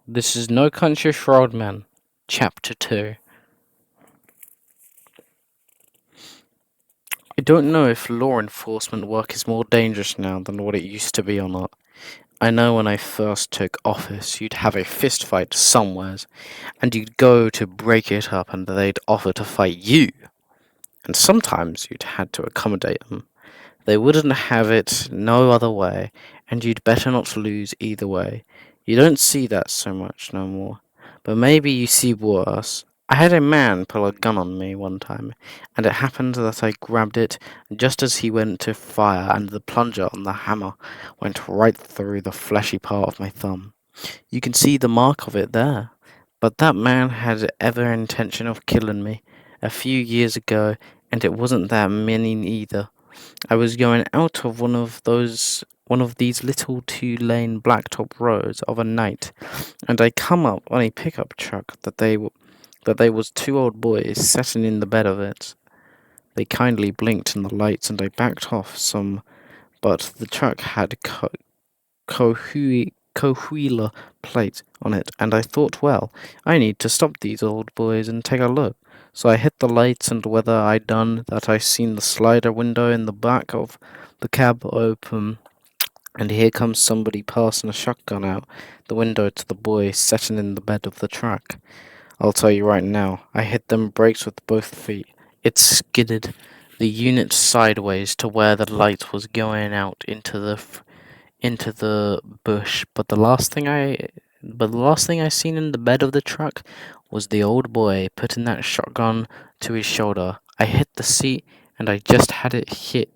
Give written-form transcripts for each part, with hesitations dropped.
This is No Country for Old Men, Chapter 2. I don't know if law enforcement work is more dangerous now than what it used to be or not. I know when I first took office, you'd have a fist fight somewheres, and you'd go to break it up and they'd offer to fight you. And sometimes you'd had to accommodate them. They wouldn't have it no other way, and you'd better not lose either way. You don't see that so much no more. But maybe you see worse. I had a man pull a gun on me one time, and it happened that I grabbed it just as he went to fire, and the plunger on the hammer went right through the fleshy part of my thumb. You can see the mark of it there. But that man had ever intention of killing me a few years ago, and it wasn't that many either. I was going out of one of these little two-lane blacktop roads of a night, and I come up on a pickup truck that they was two old boys sitting in the bed of it. They kindly blinked in the lights, and I backed off some, but the truck had Coahuila plate on it, and I thought, well, I need to stop these old boys and take a look. So I hit the lights, and whether I done that, I seen the slider window in the back of the cab open, and here comes somebody passing a shotgun out the window to the boy sitting in the bed of the truck. I'll tell you right now, I hit them brakes with both feet. It skidded the unit sideways to where the light was going out into the bush, but the last thing I seen in the bed of the truck was the old boy putting that shotgun to his shoulder. I hit the seat and I just had hit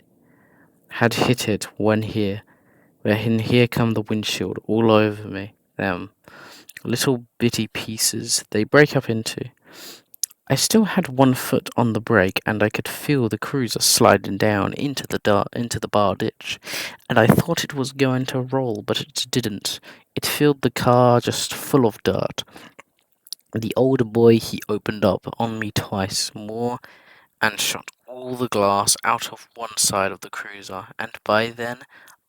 it when here come the windshield all over me. Them little bitty pieces they break up into. I still had one foot on the brake, and I could feel the cruiser sliding down into the bar ditch, and I thought it was going to roll, but it didn't. It filled the car just full of dirt. The old boy he opened up on me twice more and shot all the glass out of one side of the cruiser, and by then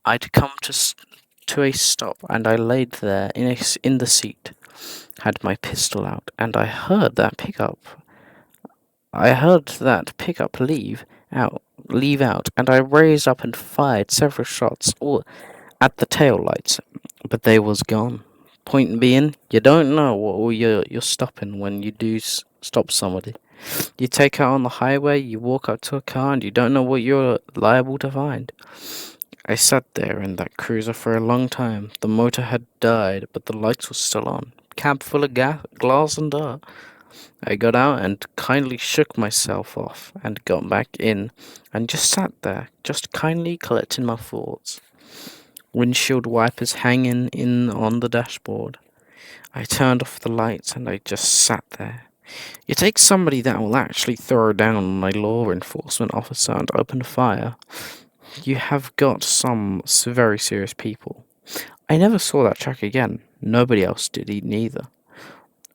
I'd come to a stop, and I laid there in the seat, had my pistol out, and I heard that pickup leave out, and I raised up and fired several shots all at the tail lights, but they was gone. Point being, you don't know what you're stopping when you do stop somebody. You take out on the highway, you walk up to a car, and you don't know what you're liable to find. I sat there in that cruiser for a long time. The motor had died, but the lights were still on. Cab full of glass and dirt. I got out and kindly shook myself off and got back in and just sat there, just kindly collecting my thoughts. Windshield wipers hanging in on the dashboard. I turned off the lights and I just sat there. You take somebody that will actually throw down on a law enforcement officer and open fire. You have got some very serious people. I never saw that truck again. Nobody else did neither.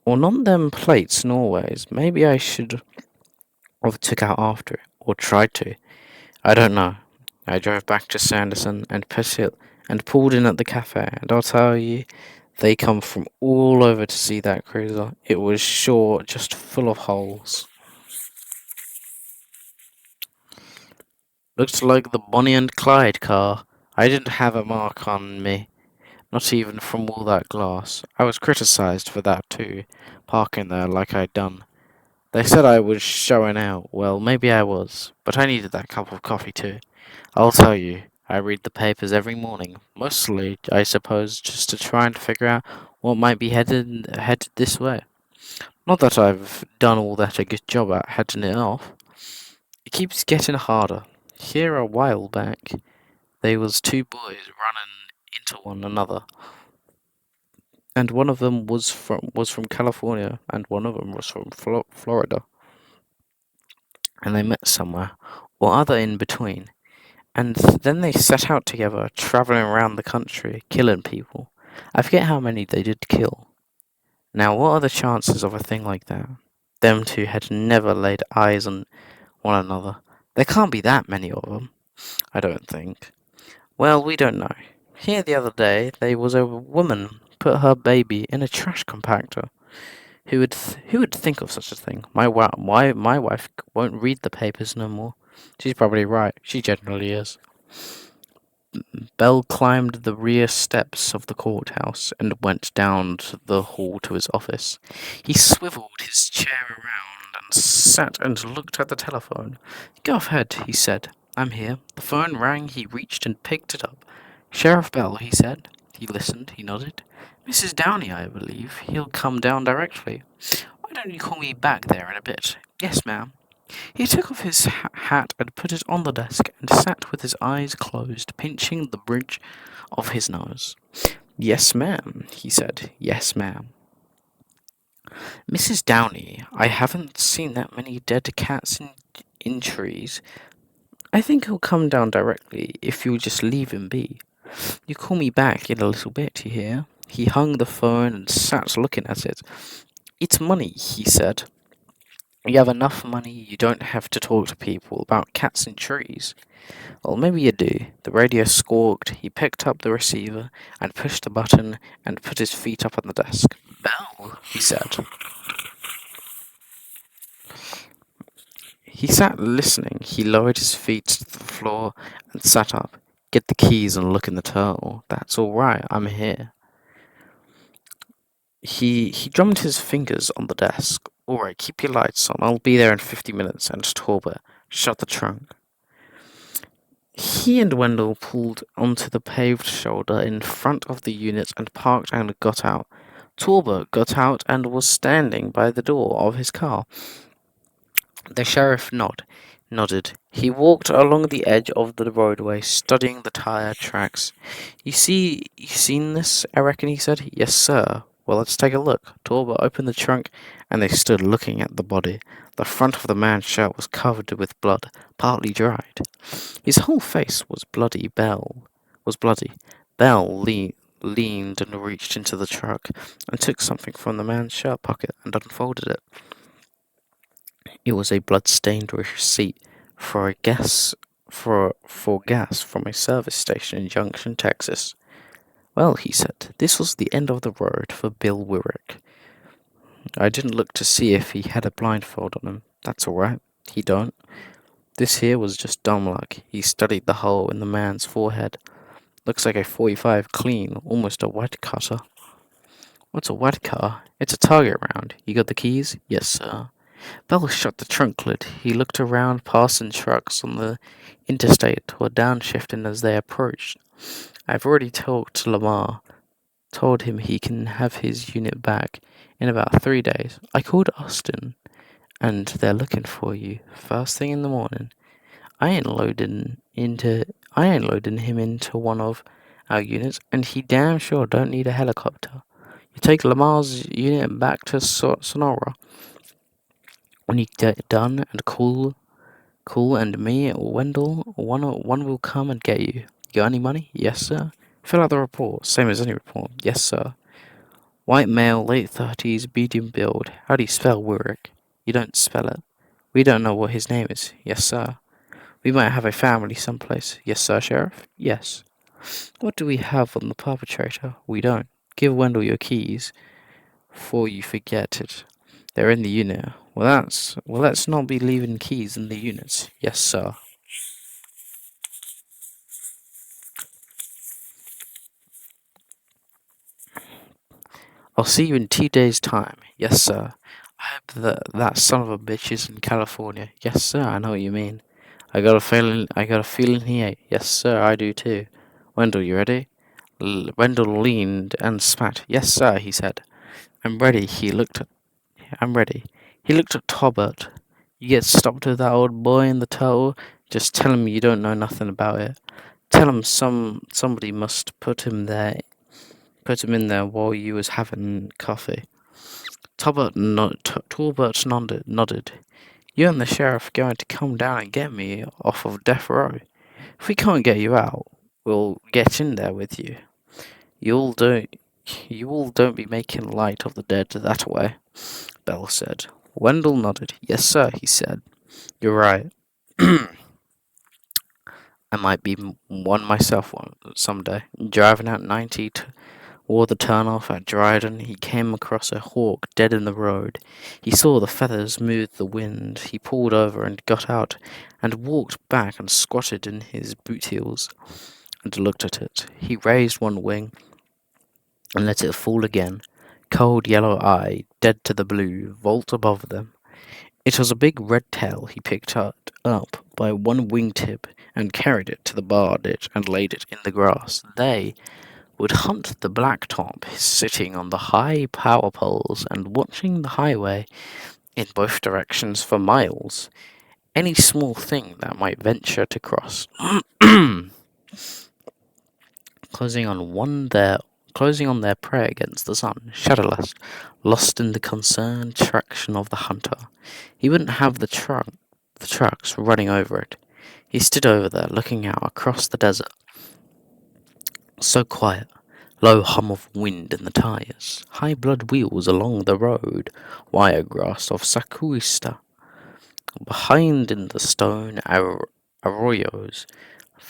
Or not them plates Norways. Maybe I should have took out after it, or tried to. I don't know. I drove back to Sanderson and pulled in at the cafe, and I'll tell you, they come from all over to see that cruiser. It was sure just full of holes. Looked like the Bonnie and Clyde car. I didn't have a mark on me, not even from all that glass. I was criticized for that too, parking there like I'd done. They said I was showing out. Well, maybe I was, but I needed that cup of coffee too. I'll tell you, I read the papers every morning, mostly, I suppose, just to try and figure out what might be headed this way. Not that I've done all that a good job at heading it off. It keeps getting harder. Here a while back, they was two boys running into one another, and one of them was from California, and one of them was from Florida, and they met somewhere, or other in between. And then they set out together, traveling around the country, killing people. I forget how many they did kill. Now, what are the chances of a thing like that? Them two had never laid eyes on one another. There can't be that many of them, I don't think. Well, we don't know. Here the other day, there was a woman put her baby in a trash compactor. Who would think of such a thing? My wife won't read the papers no more. She's probably right. She generally is. Bell climbed the rear steps of the courthouse and went down to the hall to his office. He swiveled his chair around and sat and looked at the telephone. Go ahead, he said. I'm here. The phone rang. He reached and picked it up. Sheriff Bell, he said. He listened. He nodded. Mrs. Downey, I believe. He'll come down directly. Why don't you call me back there in a bit? Yes, ma'am. He took off his hat and put it on the desk and sat with his eyes closed, pinching the bridge of his nose. Yes, ma'am, he said. Yes, ma'am. Mrs. Downey, I haven't seen that many dead cats in trees. I think he'll come down directly if you'll just leave him be. You call me back in a little bit, you hear? He hung the phone and sat looking at it. It's money, he said. You have enough money, you don't have to talk to people about cats in trees. Well, maybe you do. The radio squawked. He picked up the receiver and pushed the button and put his feet up on the desk. Bell, he said. He sat listening. He lowered his feet to the floor and sat up. Get the keys and look in the turtle. That's all right. I'm here. He drummed his fingers on the desk. All right, keep your lights on. I'll be there in 50 minutes. And Torbert, shut the trunk. He and Wendell pulled onto the paved shoulder in front of the unit and parked and got out. Torbert got out and was standing by the door of his car. The sheriff nodded. He walked along the edge of the roadway, studying the tire tracks. You seen this, I reckon, he said. Yes, sir. Well, let's take a look. Torbert opened the trunk, and they stood looking at the body. The front of the man's shirt was covered with blood, partly dried. His whole face was bloody. Bell leaned and reached into the truck and took something from the man's shirt pocket and unfolded it. It was a blood-stained receipt for gas from a service station in Junction, Texas. Well, he said, this was the end of the road for Bill Wyrick. I didn't look to see if he had a blindfold on him. That's all right. He don't. This here was just dumb luck. He studied the hole in the man's forehead. Looks like a .45 clean, almost a white cutter. What's a white car? It's a target round. You got the keys? Yes, sir. Bell shut the trunk lid. He looked around. Passing trucks on the interstate were downshifting as they approached. I've already talked to Lamar. Told him he can have his unit back in about 3 days. I called Austin, and they're looking for you first thing in the morning. I ain't loading him into one of our units, and he damn sure don't need a helicopter. You take Lamar's unit back to Sonora. When you get done, and Cool and me, Wendell, one will come and get you. Got any money? Yes, sir. Fill out the report, same as any report. Yes, sir. White male, late 30s, medium build. How do you spell Wyrick? You don't spell it. We don't know what his name is. Yes, sir. We might have a family someplace. Yes, sir, Sheriff? Yes. What do we have on the perpetrator? We don't. Give Wendell your keys, before you forget it. They're in the unit. Well, let's not be leaving keys in the units. Yes, sir. I'll see you in 2 days' time. Yes, sir. I hope that son of a bitch is in California. Yes, sir. I know what you mean. I got a feeling he ain't. Yes, sir. I do too. Wendell, you ready? Wendell leaned and spat. Yes, sir. He said. I'm ready. I'm ready. He looked at Torbert. You get stopped with that old boy in the turtle, just tell him you don't know nothing about it. Tell him somebody must put him in there while you was having coffee. Torbert nodded. You and the sheriff going to come down and get me off of death row. If we can't get you out, we'll get in there with you. You all don't be making light of the dead that way, Bell said. Wendell nodded. Yes, sir, he said. You're right. I might be one myself someday, driving out 90 Wore the turnoff at Dryden, he came across a hawk dead in the road. He saw the feathers smooth the wind. He pulled over and got out, and walked back and squatted in his boot heels, and looked at it. He raised one wing, and let it fall again. Cold yellow eye, dead to the blue, vault above them. It was a big red tail he picked up by one wingtip, and carried it to the bar ditch and laid it in the grass. They would hunt the blacktop sitting on the high power poles and watching the highway in both directions for miles. Any small thing that might venture to cross. Closing on their prey against the sun, shadowless, lost in the concerned traction of the hunter. He wouldn't have the trucks running over it. He stood over there, looking out across the desert. So quiet. Low hum of wind in the tires. High blood wheels along the road. Wire grass of sacuista. Behind in the stone arroyos.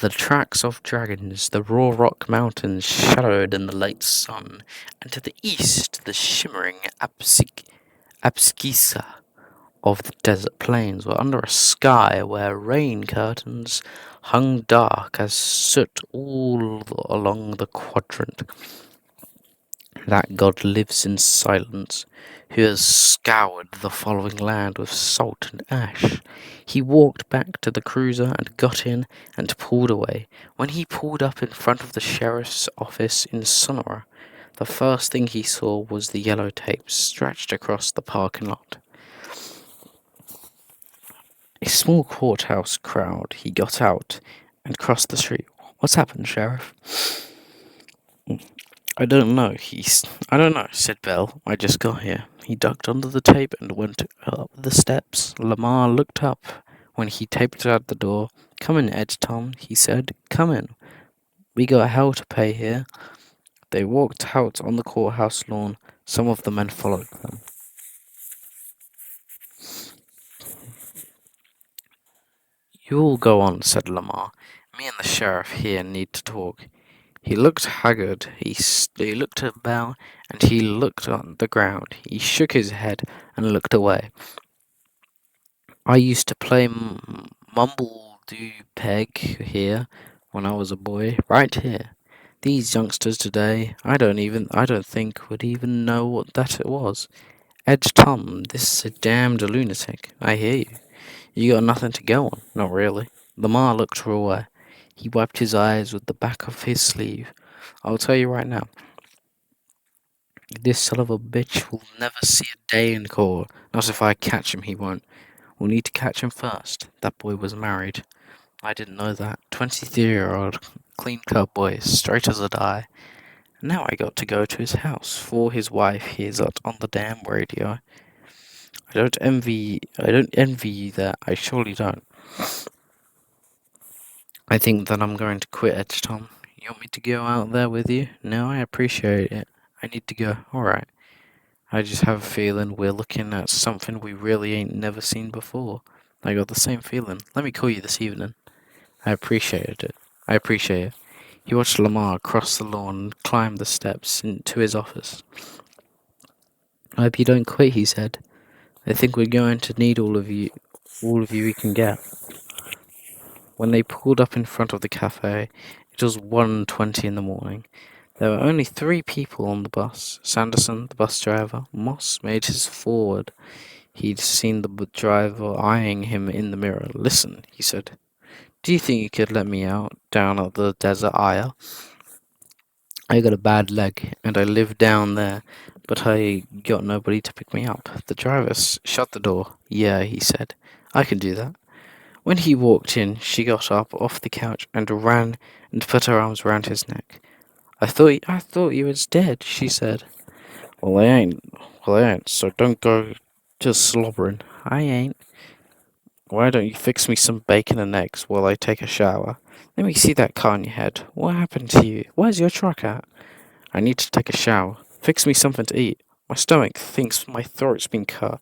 The tracks of dragons, the raw rock mountains shadowed in the late sun, and to the east the shimmering abscissa of the desert plains were under a sky where rain curtains hung dark as soot all along the quadrant. That God lives in silence, who has scoured the following land with salt and ash. He walked back to the cruiser and got in and pulled away. When he pulled up in front of the sheriff's office in Sonora, the first thing he saw was the yellow tape stretched across the parking lot. A small courthouse crowd. He got out and crossed the street. What's happened, Sheriff? I don't know, said Bell. I just got here. He ducked under the tape and went up the steps. Lamar looked up when he taped out the door. Come in, Ed Tom, he said. Come in. We got hell to pay here. They walked out on the courthouse lawn. Some of the men followed them. You all go on, said Lamar. Me and the sheriff here need to talk. He looked haggard, he looked about, and he looked on the ground. He shook his head and looked away. I used to play mumble-do-peg here when I was a boy, right here. These youngsters today, I don't think would even know what that it was. Ed Tom, this is a damned lunatic. I hear you. You got nothing to go on. Not really. Lamar looked away. He wiped his eyes with the back of his sleeve. I'll tell you right now, this son of a bitch will never see a day in court. Not if I catch him, he won't. We'll need to catch him first. That boy was married. I didn't know that. 23-year-old, clean-cut boy, straight as a die. Now I got to go to his house for his wife hears it on the damn radio. I don't envy you that. I surely don't. I think that I'm going to quit, Edge Tom. You want me to go out there with you? No, I appreciate it. I need to go. Alright. I just have a feeling we're looking at something we really ain't never seen before. I got the same feeling. Let me call you this evening. I appreciate it. He watched Lamar cross the lawn and climb the steps into his office. I hope you don't quit, he said. I think we're going to need all of you we can get. When they pulled up in front of the cafe, it was 1:20 in the morning. There were only 3 people on the bus. Sanderson, the bus driver. Moss made his forward. He'd seen the driver eyeing him in the mirror. Listen, he said. Do you think you could let me out down at the desert ayah? I got a bad leg, and I live down there, but I got nobody to pick me up. The driver shut the door. Yeah, he said. I can do that. When he walked in, she got up off the couch and ran and put her arms round his neck. I thought you was dead, she said. Well, I ain't, so don't go just slobbering. I ain't. Why don't you fix me some bacon and eggs while I take a shower? Let me see that car on your head. What happened to you? Where's your truck at? I need to take a shower. Fix me something to eat. My stomach thinks my throat's been cut.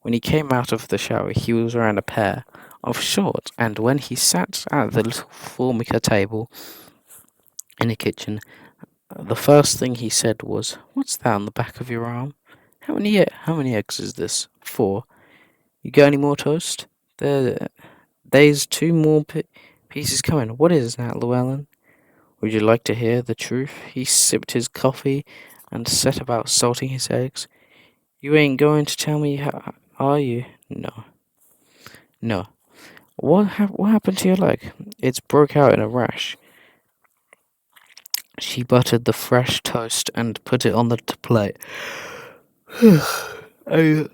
When he came out of the shower, he was wearing a pair of shorts, and when he sat at the little formica table in the kitchen, The first thing he said was, "What's that on the back of your arm? How many eggs is this? 4. You got any more toast? There's 2 more pieces coming. What is that, Llewellyn? Would you like to hear the truth?" He sipped his coffee and set about salting his eggs. "You ain't going to tell me, are you?" "No, no. What happened to your leg?" "It's broke out in a rash." She buttered the fresh toast and put it on the plate. I,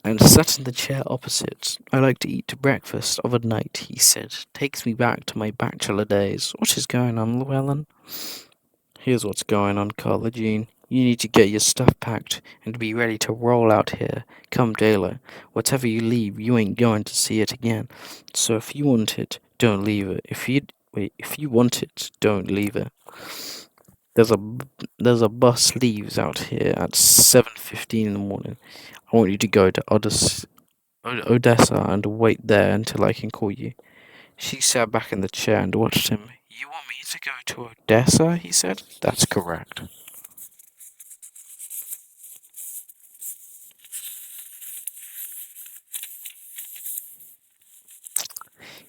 and sat in the chair opposite. "I like to eat breakfast of a night," he said. "Takes me back to my bachelor days. What is going on, Llewellyn?" "Here's what's going on, Carla Jean. You need to get your stuff packed and be ready to roll out here come daylight. Whatever you leave, you ain't going to see it again. So if you want it, don't leave it. If you want it, don't leave it. There's a there's a bus leaves out here at 7:15 in the morning. I want you to go to Odessa and wait there until I can call you." She sat back in the chair and watched him. "You want me to go to Odessa?" he said. "That's correct."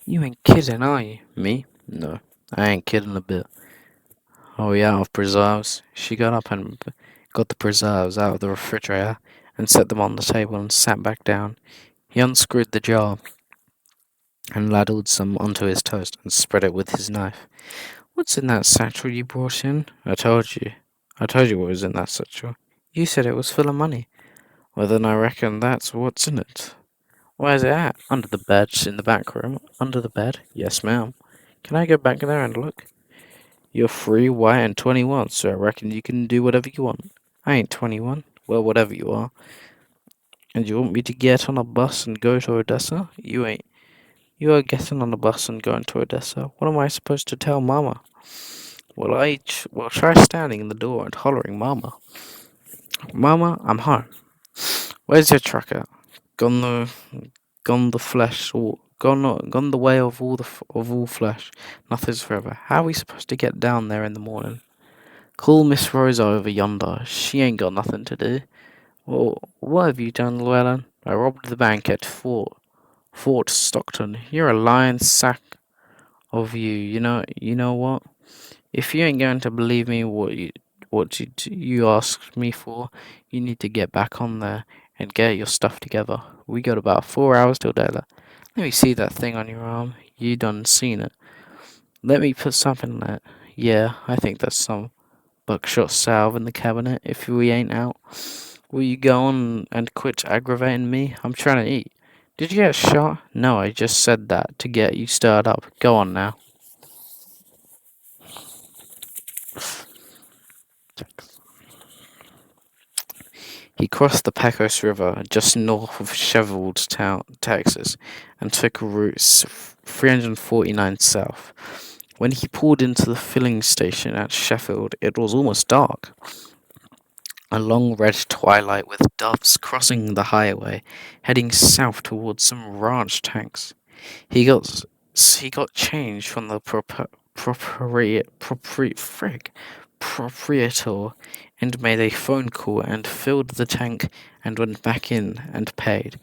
"You ain't kidding, are you?" "Me? No, I ain't kidding a bit." "Oh, yeah, of preserves." She got up and got the preserves out of the refrigerator and set them on the table and sat back down. He unscrewed the jar and ladled some onto his toast and spread it with his knife. "What's in that satchel you brought in?" "I told you. I told you what was in that satchel." "You said it was full of money." "Well, then I reckon that's what's in it." "Where's it at?" "Under the bed, in the back room." "Under the bed?" "Yes, ma'am." "Can I go back there and look?" "You're free, white, and 21, so I reckon you can do whatever you want." "I ain't 21." "Well, whatever you are." "And you want me to get on a bus and go to Odessa?" "You ain't. You are getting on a bus and going to Odessa. What am I supposed to tell Mama?" Well, try standing in the door and hollering, "Mama. Mama, I'm home. Where's your truck at?" "Gone the flesh, or gone the way of of all flesh. Nothing's forever. How are we supposed to get down there in the morning?" "Call Miss Rosa over yonder. She ain't got nothing to do." "Well, what have you done, Llewellyn?" "I robbed the bank at Fort Stockton." "You're a lying sack of you. You know what? If you ain't going to believe me, you asked me for, you need to get back on there and get your stuff together. We got about 4 hours till daylight. Let me see that thing on your arm. You done seen it. Let me put something in it. Yeah, I think there's some buckshot salve in the cabinet if we ain't out. Will you go on and quit aggravating me? I'm trying to eat." "Did you get shot?" "No, I just said that to get you stirred up. Go on now." He crossed the Pecos River just north of Sheffield Town, Texas, and took Route 349 south. When he pulled into the filling station at Sheffield, it was almost dark. A long red twilight with doves crossing the highway, heading south towards some ranch tanks. He got he got change from the proprietor and made a phone call and filled the tank and went back in and paid.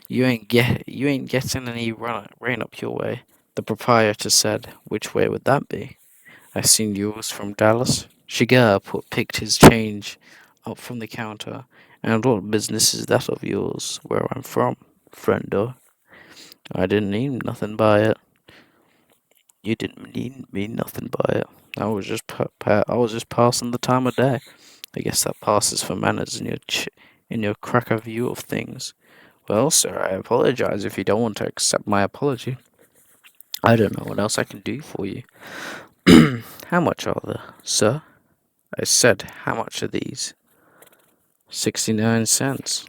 You ain't getting any rain up your way," the proprietor said. "Which way would that be?" "I seen yours from Dallas." Shiger picked his change up from the counter. "And what business is that of yours, where I'm from, friendo?" "I didn't mean nothing by it." "You didn't mean nothing by it. I was just passing the time of day. I guess that passes for manners in in your cracker view of things." "Well, sir, I apologize if you don't want to accept my apology. I don't know what else I can do for you." "How much are there, sir?" I said, "How much are these?" 69 cents.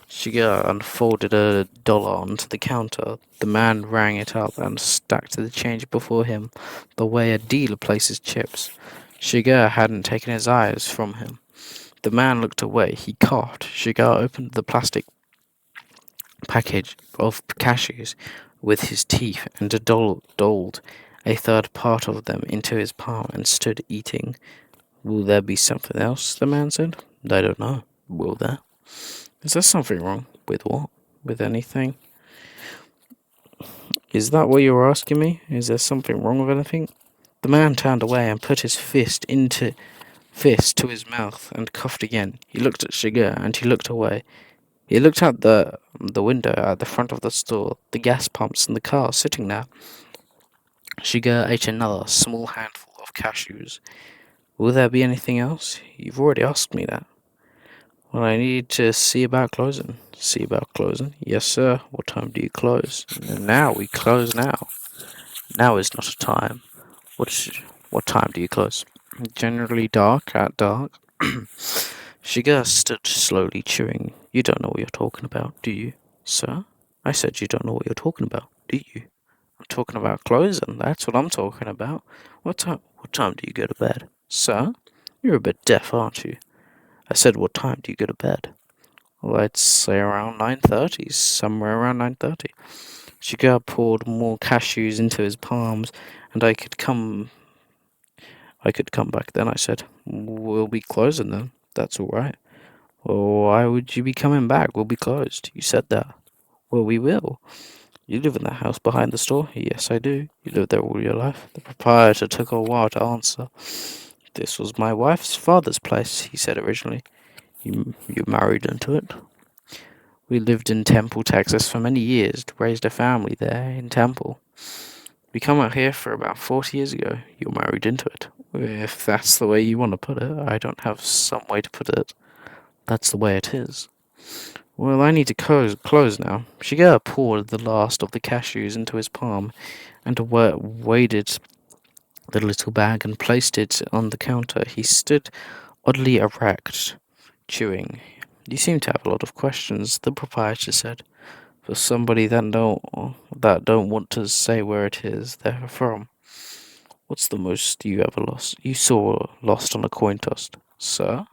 Shigeru unfolded $1 onto the counter. The man rang it up and stacked the change before him, the way a dealer places chips. Shigeru hadn't taken his eyes from him. The man looked away. He coughed. Shigeru opened the plastic package of cashews with his teeth and doled a third part of them into his palm and stood eating. Will there be something else? The man said. I don't know. Will there? Is there something wrong? With what? With anything? Is that what you were asking me? Is there something wrong with anything? The man turned away and put his fist to his mouth and coughed again. He looked at Sugar and he looked away. He looked out the window at the front of the store, the gas pumps and the car sitting there. Sugar ate another small handful of cashews. Will there be anything else? You've already asked me that. Well, I need to see about closing. See about closing? Yes, sir. What time do you close? Now we close now. Now is not a time. What time do you close? Generally dark, at dark. Shiga stood slowly chewing. You don't know what you're talking about, do you? Sir? I said you don't know what you're talking about, do you? I'm talking about closing, that's what I'm talking about. What time do you go to bed? Sir? You're a bit deaf, aren't you? I said what time do you go to bed? Well, I'd say around 9:30, somewhere around 9:30. Shiga poured more cashews into his palms, and I could come back then, I said. We'll be closing then. That's all right. Well, why would you be coming back? We'll be closed. You said that. Well, we will. You live in the house behind the store? Yes, I do. You lived there all your life? The proprietor took a while to answer. This was my wife's father's place, he said originally. You married into it? We lived in Temple, Texas for many years, raised a family there in Temple. We come out here for about 40 years ago. You're married into it. If that's the way you want to put it, I don't have some way to put it. That's the way it is. Well, I need to close now. Shigeru poured the last of the cashews into his palm and weighted the little bag and placed it on the counter. He stood oddly erect, chewing. You seem to have a lot of questions, the proprietor said. For somebody that don't want to say where it is they're from. What's the most you ever saw lost on a coin toss? Sir?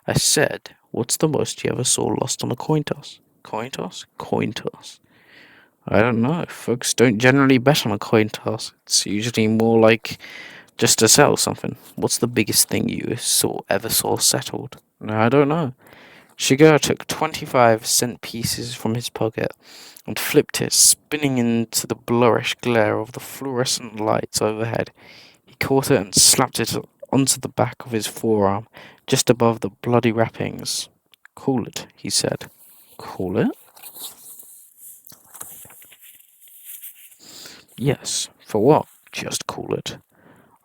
I said, what's the most you ever saw lost on a coin toss? Coin toss? Coin toss. I don't know. Folks don't generally bet on a coin toss. It's usually more like just to settle something. What's the biggest thing you ever saw settled? I don't know. Shigeru took 25-cent pieces from his pocket and flipped it, spinning into the blurrish glare of the fluorescent lights overhead. He caught it and slapped it onto the back of his forearm, just above the bloody wrappings. Call it, he said. Call it? Yes. For what? Just call it.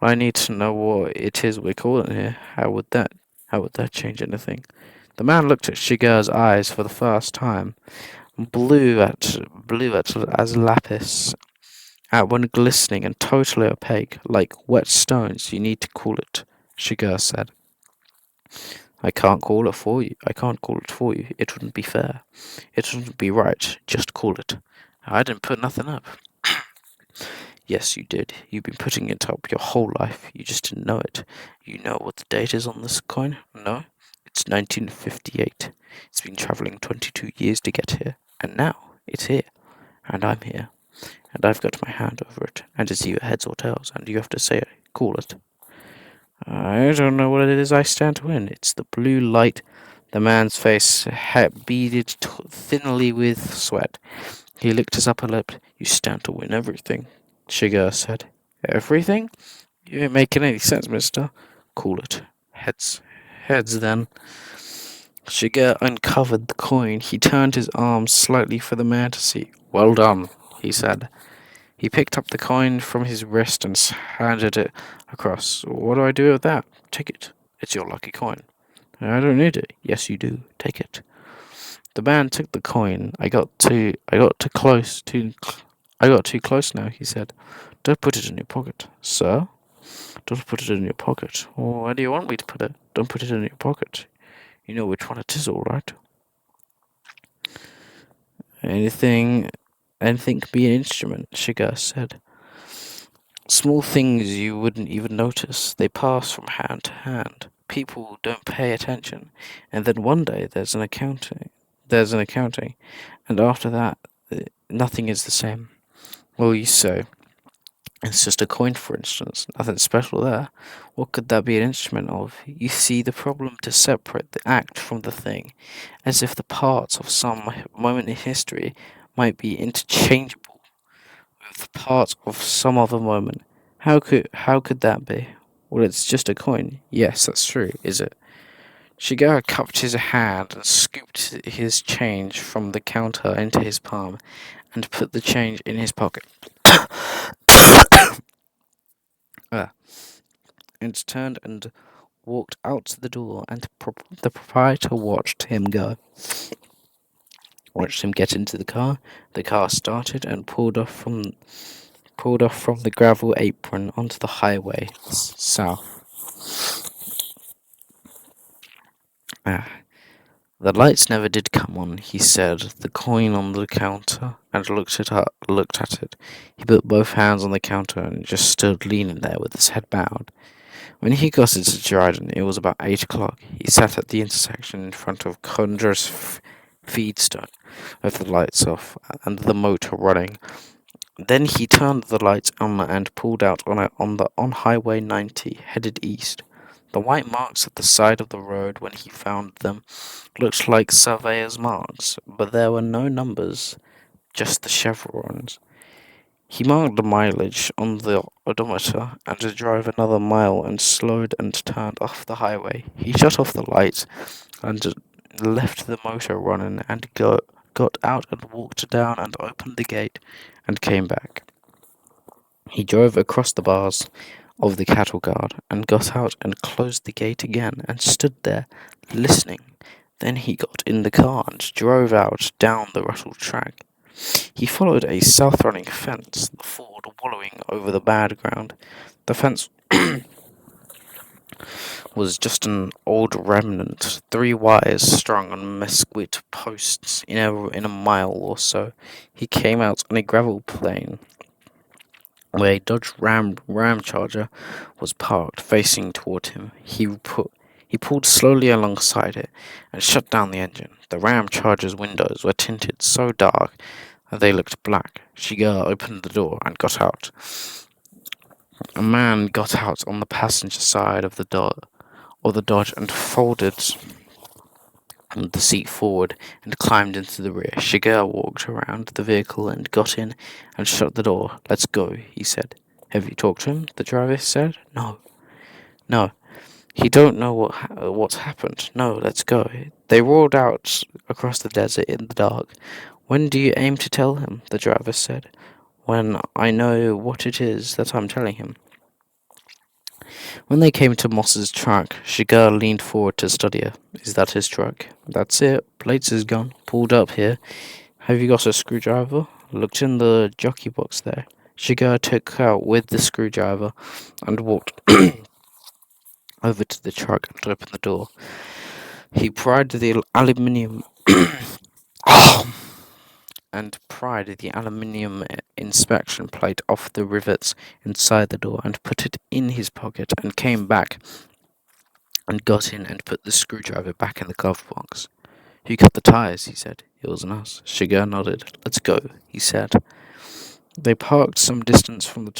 I need to know what it is we're calling here. How would that change anything? The man looked at Shigeru's eyes for the first time, blue at as lapis, at one glistening and totally opaque, like wet stones. You need to call it, Shigeru said. I can't call it for you. I can't call it for you. It wouldn't be fair. It wouldn't be right. Just call it. I didn't put nothing up. Yes, you did. You've been putting it up your whole life. You just didn't know it. You know what the date is on this coin? No? It's 1958. It's been travelling 22 years to get here. And now, it's here. And I'm here. And I've got my hand over it. And it's either heads or tails. And you have to say it. Call it. I don't know what it is I stand to win. It's the blue light. The man's face beaded thinly with sweat. He licked his upper lip. You stand to win everything, Shigeru said. Everything? You ain't making any sense, mister. Call it. Heads. Heads, then. Shigeru uncovered the coin. He turned his arms slightly for the man to see. Well done, he said. He picked up the coin from his wrist and handed it across. What do I do with that? Take it. It's your lucky coin. I don't need it. Yes, you do. Take it. The man took the coin. I got too close now, he said. Don't put it in your pocket. Sir? Don't put it in your pocket. Oh, where do you want me to put it? Don't put it in your pocket. You know which one it is, all right. Anything can be an instrument, Shigeru said. Small things you wouldn't even notice. They pass from hand to hand. People don't pay attention. And then one day there's an accounting. And after that, nothing is the same. Well, you say. It's just a coin, for instance. Nothing special there. What could that be an instrument of? You see the problem to separate the act from the thing, as if the parts of some moment in history might be interchangeable with the parts of some other moment. How could that be? Well, it's just a coin. Yes, that's true, is it? Shigeru cupped his hand and scooped his change from the counter into his palm and put the change in his pocket. Ah, and turned and walked out to the door, and the proprietor watched him get into the car. The car started and pulled off from the gravel apron onto the highway south. Ah, the lights never did come on, he said, the coin on the counter, and looked at it. He put both hands on the counter and just stood leaning there with his head bowed. When he got into Dryden, it was about 8 o'clock. He sat at the intersection in front of Conjur's Feedstone, with the lights off and the motor running. Then he turned the lights on and pulled out on Highway 90, headed east. The white marks at the side of the road when he found them looked like surveyor's marks, but there were no numbers, just the chevrons. He marked the mileage on the odometer and drove another mile and slowed and turned off the highway. He shut off the lights and left the motor running and got out and walked down and opened the gate and came back. He drove across the bars of the cattle guard and got out and closed the gate again and stood there listening. Then he got in the car and drove out down the rustled track. He followed a south-running fence, the ford wallowing over the bad ground. The fence was just an old remnant, 3 wires strung on mesquite posts in a mile or so. He came out on a gravel plain where a Dodge Ram Charger was parked, facing toward him. He pulled slowly alongside it and shut down the engine. The Ram Charger's windows were tinted so dark that they looked black. Shigeru opened the door and got out. A man got out on the passenger side of the Dodge and folded the seat forward and climbed into the rear. Shigeru walked around the vehicle and got in and shut the door. Let's go, he said. Have you talked to him? The driver said. No. No. He don't know what's happened. No, let's go. They rolled out across the desert in the dark. When do you aim to tell him? The driver said. When I know what it is that I'm telling him. When they came to Moss's truck, Shigeru leaned forward to study her. Is that his truck? That's it. Plates is gone. Pulled up here. Have you got a screwdriver? Looked in the jockey box there. Shigeru took out with the screwdriver and walked over to the truck and opened the door. He pried the aluminium inspection plate off the rivets inside the door and put it in his pocket and came back and got in and put the screwdriver back in the glove box. Who cut the tires? He said. It wasn't us. Shigeru nodded. Let's go, he said. They parked some distance from the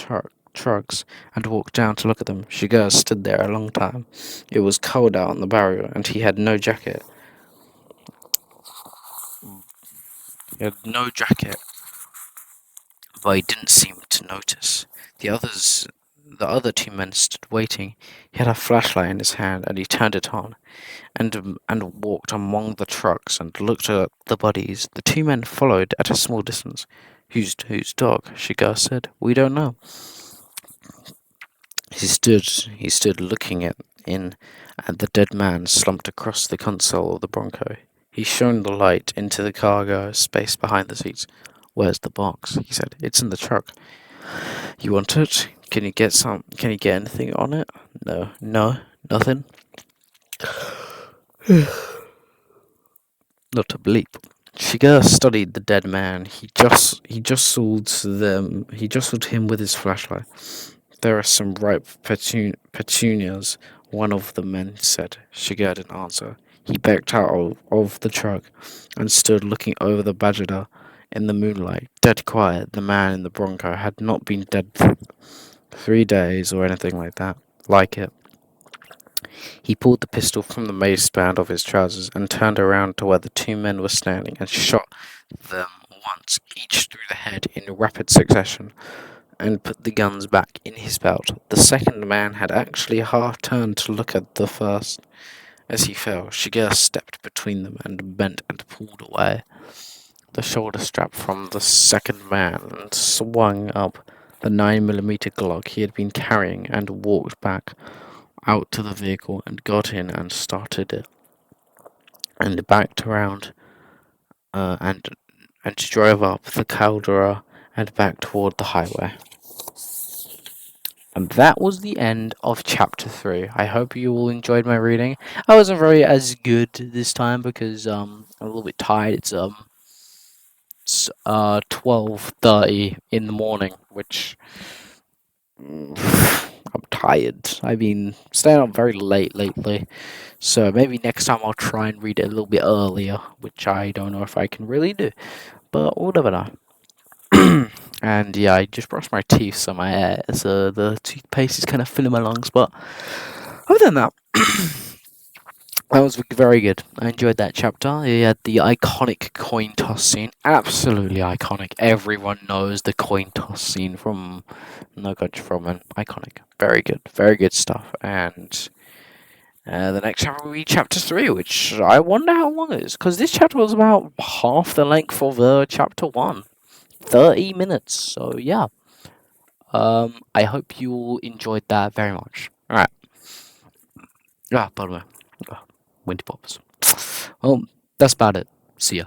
trucks and walked down to look at them. Shigeru stood there a long time. It was cold out on the barrier and he had no jacket. But he didn't seem to notice. The other 2 men stood waiting. He had a flashlight in his hand and he turned it on and walked among the trucks and looked at the bodies. The 2 men followed at a small distance. Whose dog? Shigeru said. We don't know. He stood looking at the dead man slumped across the console of the Bronco. He shone the light into the cargo space behind the seats. Where's the box? He said. It's in the truck. You want it? Can you get anything on it? No, nothing. Not a bleep. Shigeru studied the dead man. He jostled him with his flashlight. There are some ripe petunias, one of the men said. Shigeru didn't answer. He backed out of the truck and stood looking over the in the moonlight, dead quiet. The man in the Bronco had not been dead for 3 days or anything like that. Like it. He pulled the pistol from the waistband of his trousers and turned around to where the two men were standing and shot them once, each through the head in rapid succession, and put the guns back in his belt. The second man had actually half turned to look at the first. As he fell, Shigeru stepped between them and bent and pulled away the shoulder strap from the second man and swung up the 9mm Glock he had been carrying and walked back out to the vehicle and got in and started it and backed around and drove up the caldera and back toward the highway. And that was the end of chapter 3. I hope you all enjoyed my reading. I wasn't very as good this time because I'm a little bit tired. It's 12:30 in the morning, which I'm tired. I've been staying up very late lately, so maybe next time I'll try and read it a little bit earlier, which I don't know if I can really do, but we'll never know. And yeah, I just brushed my teeth, so the toothpaste is kind of filling my lungs. But other than that, that was very good. I enjoyed that chapter. He had the iconic coin toss scene. Absolutely iconic. Everyone knows the coin toss scene from No Country for Old Men. Iconic. Very good. Very good stuff. And the next chapter will be chapter 3, which I wonder how long it is. Because this chapter was about half the length of chapter 1. 30 minutes. So yeah. I hope you all enjoyed that very much. Alright. Ah, by the way. Winter Pops. Well, that's about it. See ya.